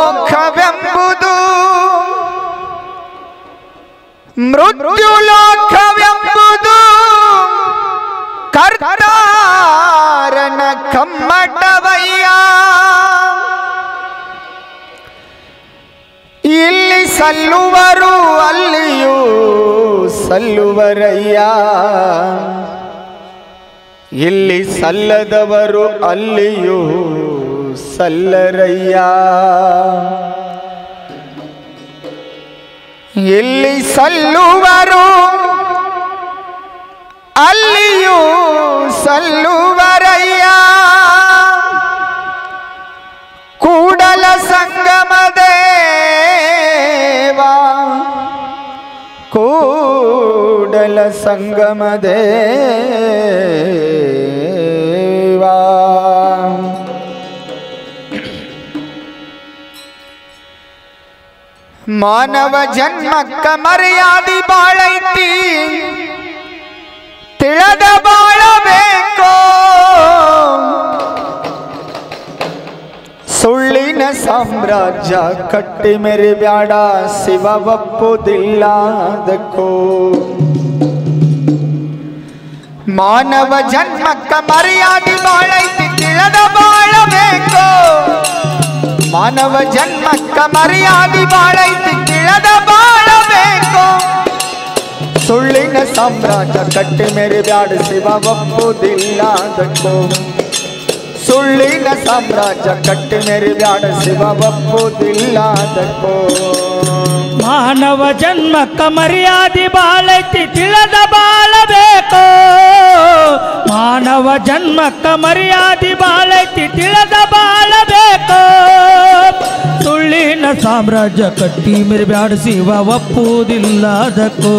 ಮೃತ್ಯುಲೋಕವೆಂಬುದು ಮೃತ್ಯುಲೋಕವೆಂಬುದು ಕರ್ತಾರನ ಕಮ್ಮಟವಯ್ಯ. ಇಲ್ಲಿ ಸಲ್ಲುವರು ಅಲ್ಲಿಯೂ ಸಲ್ಲುವರಯ್ಯ, ಇಲ್ಲಿ ಸಲ್ಲದವರು ಅಲ್ಲಿಯೂ ಸಲ್ಲರಯ್ಯ. ಇಲ್ಲಿ ಸಲ್ಲುವರು ಅಲ್ಲಿಯೂ ಸಲ್ಲುವರಯ್ಯ. ಕೂಡಲ ಸಂಗಮ ದೇವಾ, ಕೂಡಲ ಸಂಗಮ ದೇವಾ. ಮಾನವ ಜನ್ಮಕ್ಕ ಮರ್ಯಾದಿ ಬಾಳೈತಿ, ತಿಳಿದ ಬಾಳಬೇಕು. ಸುಳ್ಳಿನ ಸಾಮ್ರಾಜ್ಯ ಕಟ್ಟಿ ಮೆರಿಬ್ಯಾಡ, ಶಿವ ಒಪ್ಪುದಿಲ್ಲದಕ್ಕೂ. ಮಾನವ ಜನ್ಮಕ್ಕ ಮರ್ಯಾದಿ ಬಾಳೈತಿ, ತಿಳಿದ ಬಾಳಬೇಕು. ಮಾನವ ಜನ್ಮಕ್ಕ ಮರ್ಯಾದಿ ಬಾಳೈತಿ, ತಿಳಿದ ಬಾಳಬೇಕು. ಸುಳ್ಳಿನ ಸಾಮ್ರಾಜ್ಯ ಕಟ್ಟಿ ಮೆರಿಬ್ಯಾಡ, ಶಿವ ಒಪ್ಪುದಿಲ್ಲದಕ್ಕೂ. ಸುಳ್ಳಿನ ಸಾಮ್ರಾಜ್ಯ ಕಟ್ಟಿ ಮೆರಿಬ್ಯಾಡ, ಶಿವ ಒಪ್ಪುದಿಲ್ಲದಕ್ಕೂ. ಮಾನವ ಜನ್ಮಕ್ಕ ಮರ್ಯಾದಿ ಬಾಳೈತಿ, ತಿಳಿದ ಬಾಳಬೇಕು. ಮಾನವ ಜನ್ಮಕ್ಕ ಮರ್ಯಾದಿ ಬಾಳೈತಿ, ತಿಳಿದ ಬಾಳಬೇಕು. ಸುಳ್ಳಿನ ಸಾಮ್ರಾಜ್ಯ ಕಟ್ಟಿ ಮೆರಿಬ್ಯಾಡ, ಶಿವ ಒಪ್ಪುವುದಿಲ್ಲದಕ್ಕೂ.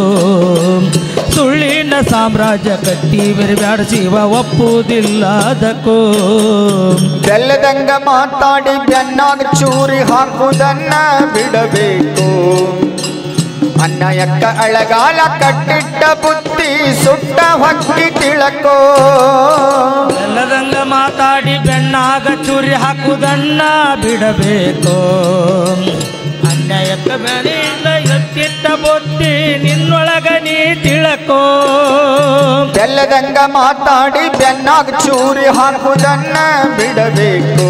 ಸುಳ್ಳಿನ ಸಾಮ್ರಾಜ್ಯ ಕಟ್ಟಿ ಮೆರಿಬ್ಯಾಡ, ಶಿವ ಒಪ್ಪುವುದಿಲ್ಲದಕ್ಕೂ. ಬೆಲ್ಲದಂಗ ಮಾತಾಡಿ ಬೆನ್ನಾಗ ಚೂರಿ ಹಾಕುವುದನ್ನ ಬಿಡಬೇಕು. ಅನ್ಯಾಯಕ್ಕ ಅಳಗಾಲ ಕಟ್ಟಿಟ್ಟ ಬುದ್ಧಿ ಸುಟ್ಟ ಹೊಕ್ಕಿ ತಿಳಕೋ. ಬೆಲ್ಲದಂಗ ಮಾತಾಡಿ ಬೆನ್ನಾಗ ಚೂರಿ ಹಾಕುವುದನ್ನ ಬಿಡಬೇಕು. ಅನ್ಯಾಯಕ್ಕ ಬೆಲೆಯಿಂದ ಎತ್ತಿಟ್ಟ ಬುದ್ಧಿ ನಿನ್ನೊಳಗ ನೀ ತಿಳಕೋ. ಬೆಲ್ಲದಂಗ ಮಾತಾಡಿ ಬೆನ್ನಾಗ ಚೂರಿ ಹಾಕುವುದನ್ನ ಬಿಡಬೇಕು.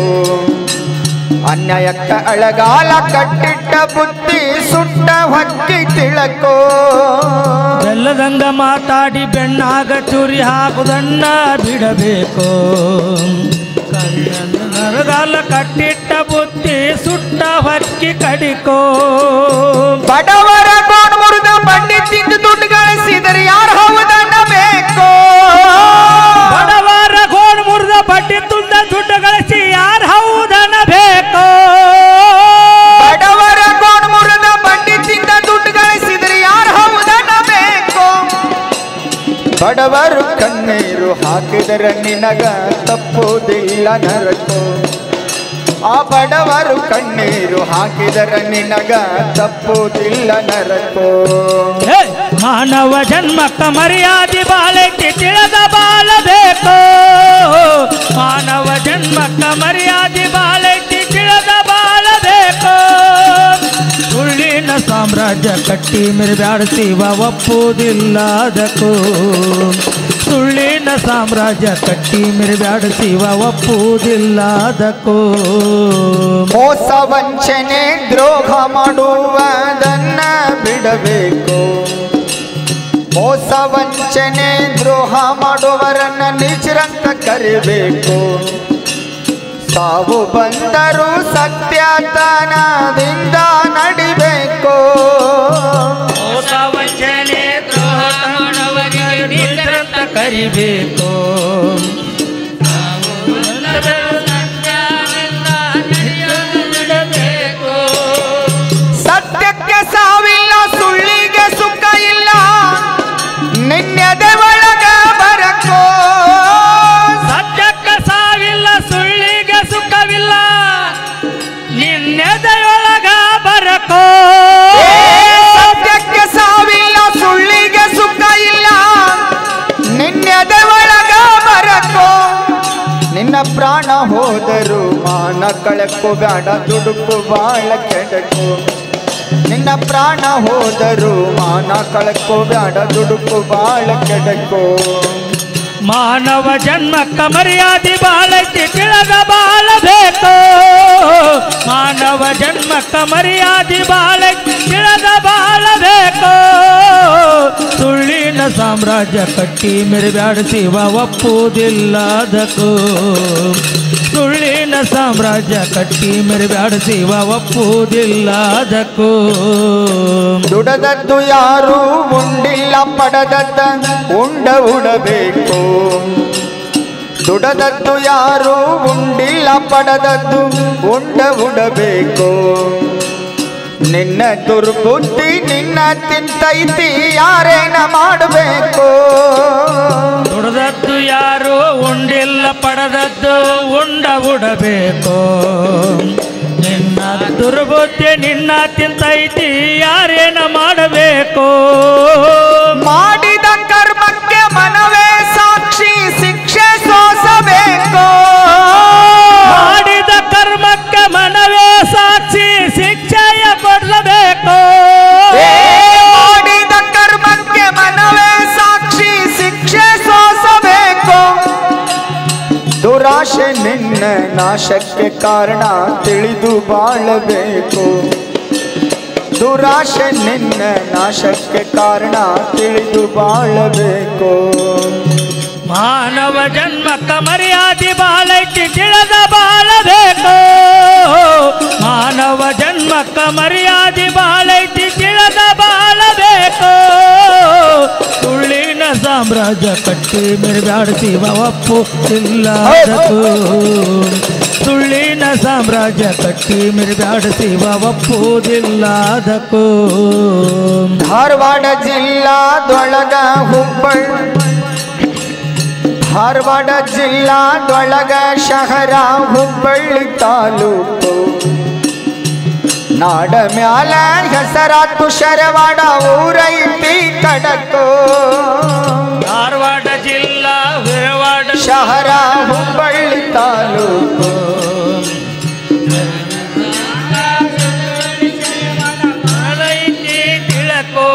ಅನ್ಯಾಯಕ್ಕ ಅಳಗಾಲ ಕಟ್ಟಿಟ್ಟ ಬುದ್ಧಿ ಸುಟ್ಟ ಹೊಕ್ಕಿ ತಿಳಕೋ. ಬೆಲ್ಲದಂಗ ಮಾತಾಡಿ ಬೆಣ್ಣಾಗ ಚೂರಿ ಹಾಕುವುದನ್ನ ಬಿಡಬೇಕು. ನರಗಾಲ ಕಟ್ಟಿಟ್ಟ ಬುದ್ಧಿ ಸುಟ್ಟ ಹೊಕ್ಕಿ ಕಡಿಕೋ. ಬಡವರ ಗೋಣ್ ಮುರಿದ ಬಂಡಿ ತಿಂದು ದುಡ್ಡು ಗಳಿಸಿದರೆ ಯಾರು ಹೌದನ್ನ ಬೇಕು. ಬಡವರ ಗೋಣ್ ಮುರಿದ ಬಡ್ಡಿ ತುಂಡ ದುಡ್ಡು ಗಳಿಸಿ ಯಾರು ಹೌದನ್ನ ಬೇಕು. ಬಡವರ ಗೋಣ್ ಮುರಿದ ಬಂಡಿ ತಿಂದ ದುಡ್ಡು ಗಳಿಸಿದರೆ ಯಾರು ಹೌದನ್ನ ಬೇಕು. ಬಡವರು ಕಣ್ಣೀರು ಹಾಕಿದರೆ ನಿನಗ ತಪ್ಪುವುದಿಲ್ಲ ನರಕೋ. ಆ ಬಡವರು ಕಣ್ಣೀರು ಹಾಕಿದರೆ ನಿನಗ ತಪ್ಪುವುದಿಲ್ಲ ನರಕೋ. ಮಾನವ ಜನ್ಮಕ್ಕ ಮರ್ಯಾದೆ ಬಾಳೈತಿ, ತಿಳಿದ ಬಾಳಬೇಕು. ಮಾನವ ಜನ್ಮಕ್ಕ ಮರ್ಯಾದೆ ಬಾಳೈತಿ, ತಿಳಿದ ಬಾಳಬೇಕು. ಸುಳ್ಳಿನ ಸಾಮ್ರಾಜ್ಯ ಕಟ್ಟಿ ಮೆರಿಬ್ಯಾಡ, ಶಿವ ಒಪ್ಪುವುದಿಲ್ಲದಕ್ಕೂ. ಸುಳ್ಳಿನ ಸಾಮ್ರಾಜ್ಯ ಕಟ್ಟಿ ಮೆರಿಬ್ಯಾಡ, ಶಿವ ಒಪ್ಪುವುದಿಲ್ಲದಕ್ಕೂ. ಮೋಸ ವಂಚನೆ ದ್ರೋಹ ಮಾಡುವುದನ್ನ ಬಿಡಬೇಕು. ಮೋಸ ವಂಚನೆ ದ್ರೋಹ ಮಾಡುವರನ್ನ ನಿಜರಂತ ಕರಿಬೇಕು. ಸಾವು ಬಂದರೂ ಸತ್ಯತನದಿಂದ ನಡಿಬೇಕು. ಮೋಸ ವಂಚನೆ ದ್ರೋಹ ಮಾಡುವವರಿಗೆ ನಿಜರಂತ ಕರಿಬೇಕು. ಕಳಕ್ಕೋ ಬ್ಯಾಡ ದುಡುಕು ಬಾಳ ಕೆಡಕು ನಿನ್ನ ಪ್ರಾಣ ಹೋದರು ಮಾನ ಕಳಕ್ಕೋ ಬ್ಯಾಡ ದುಡುಕು ಬಾಳ ಕೆಡಕು ಮಾನವ ಜನ್ಮಕ್ಕ ಮರ್ಯಾದೆ ಬಾಳೈತಿ ತಿಳಿದ ಬಾಳಬೇಕು ಮಾನವ ಜನ್ಮಕ್ಕ ಮರ್ಯಾದೆ ಬಾಳೈತಿ ತಿಳಿದ ಬಾಳಬೇಕು ಸುಳ್ಳಿನ ಸಾಮ್ರಾಜ್ಯ ಕಟ್ಟಿ ಮೆರಿಬ್ಯಾಡ ಶಿವ ಒಪ್ಪುವುದಿಲ್ಲದಕ್ಕೂ ಸುಳ್ಳಿನ ಸಾಮ್ರಾಜ್ಯ ಕಟ್ಟಿ ಮೆರಿಬ್ಯಾಡ ಶಿವ ಒಪ್ಪುವುದಿಲ್ಲದಕ್ಕೂ ದುಡದದ್ದು ಯಾರು ಉಂಡಿಲ್ಲ ಪಡದದ್ದ ಉಂಡ ಉಡಬೇಕು ದುಡದದ್ದು ಯಾರು ಉಂಡಿಲ್ಲ ಪಡದದ್ದು ಉಂಡ ಉಡಬೇಕು ನಿನ್ನ ದುರ್ಬುದ್ಧಿ ನಿನ್ನ ತಿಂತೈತಿ ಯಾರೇನ ಮಾಡಬೇಕು ದುಡದದ್ದು ಯಾರು ಉಂಡಿಲ್ಲ ಪಡದದ್ದು ಉಂಡ ಉಡಬೇಕು ನಿನ್ನ ದುರ್ಬುದ್ಧಿ ನಿನ್ನ ತಿಂತೈತಿ ಯಾರೇನ ಮಾಡಬೇಕು ಮಾಡಿದ ಕರ್ಮಕ್ಕೆ ಮನವೇ ಸಾಕ್ಷಿ ಶಿಕ್ಷೆ ಸೋಸಬೇಕು ಮಾಡಿದ ಕರ್ಮಕ್ಕೆ ಮನವೇ ಸಾಕ್ಷಿ ಶಿಕ್ಷೆಯ ಕೊಡಬೇಕು ಮಾಡಿದ ಕರ್ಮಕ್ಕೆ ಮನವೇ ಸಾಕ್ಷಿ ಶಿಕ್ಷೆ ಸೋಸಬೇಕು ದುರಾಶೆ ನಿನ್ನ ನಾಶಕ್ಕೆ ಕಾರಣ ತಿಳಿದು ಬಾಳಬೇಕು ದುರಾಶೆ ನಿನ್ನ ನಾಶಕ್ಕೆ ಕಾರಣ ತಿಳಿದು ಬಾಳಬೇಕು ಮಾನವ ಜನ್ಮಕ್ಕ ಮರ್ಯಾದೆ ಬಾಳೈತಿ ತಿಳಿದ ಬಾಳಬೇಕು ಮಾನವ ಜನ್ಮಕ್ಕ ಮರ್ಯಾದೆ ಬಾಳೈತಿ ತಿಳಿದ ಬಾಳಬೇಕು ಸುಳ್ಳಿನ ಸಾಮ್ರಾಜ್ಯ ಕಟ್ಟಿ ಮೆರಿಬ್ಯಾಡ ಶಿವ ಒಪ್ಪುವುದಿಲ್ಲದಕ್ಕೂ ಸುಳ್ಳಿನ ಸಾಮ್ರಾಜ್ಯ ಕಟ್ಟಿ ಮೆರಿಬ್ಯಾಡ ಶಿವ ಒಪ್ಪುವುದಿಲ್ಲದಕ್ಕೂ ಧಾರವಾಡ ಜಿಲ್ಲಾದೊಳಗ ಹುಬ್ಬಳ್ಳಿ ಧಾರವಾಡ ಜಿಲ್ಲಾದೊಳಗ ಶಹರ ಹುಬ್ಬಳ್ಳಿ ತಾಲೂಕು ನಾಡ ಮ್ಯಾಲ ಹೆಸರಾತು ಶರವಾಡ ಊರೈತಿ ಕಡಕು ಧಾರವಾಡ ಜಿಲ್ಲಾ ವಿರವಾಡ ಶಹರ ಹುಬ್ಬಳ್ಳಿ ತಾಲೂಕು ತಿಳಕೋ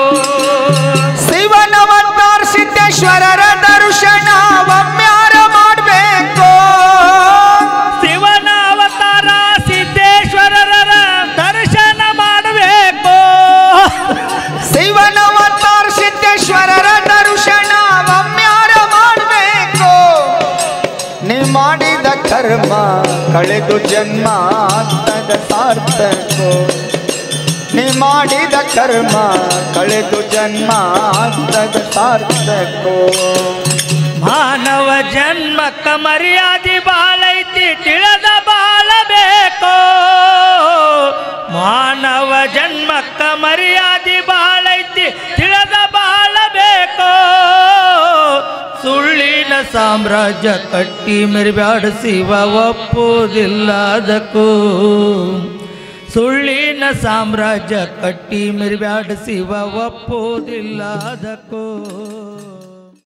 ಶಿವನವತಾರ ಸಿದ್ದೇಶ್ವರರ ದರ್ಶನ ಒಮ್ಮ್ಯಾರ ಮಾಡಬೇಕು ಶಿವನ ಅವತಾರ ಸಿದ್ದೇಶ್ವರರ ದರ್ಶನ ಮಾಡಬೇಕು ಶಿವನವತಾರ ಸಿದ್ದೇಶ್ವರರ ದರ್ಶನ ಒಮ್ಮ್ಯಾರ ಮಾಡಬೇಕು ನೀ ಮಾಡಿದ ಕರ್ಮ ಕಳೆದು ಜನ್ಮ ಆಗ್ತದ ಸಾರ್ಥಕೋ ನೀ ಮಾಡಿದ ಕರ್ಮ ಕಳೆದು ಜನ್ಮ ಆಗ್ತದ ಸಾರ್ಥಕೋ ಮಾನವ ಜನ್ಮಕ್ಕ ಮರ್ಯಾದೆ ಬಾಳೈತಿ ತಿಳಿದ ಬಾಳಬೇಕು ಮಾನವ ಜನ್ಮಕ್ಕ ಮರ್ಯಾದೆ ಬಾಳೈತಿ ತಿಳಿದ ಬಾಳಬೇಕು ಸುಳ್ಳಿನ ಸಾಮ್ರಾಜ್ಯ ಕಟ್ಟಿ ಮೆರಿಬ್ಯಾಡ ಶಿವ ಒಪ್ಪುವುದಿಲ್ಲದಕ್ಕೂ ಸುಳ್ಳಿನ ಸಾಮ್ರಾಜ್ಯ ಕಟ್ಟಿ ಮೆರಿಬ್ಯಾಡ ಶಿವ ಒಪ್ಪುವುದಿಲ್ಲದಕ್ಕೂ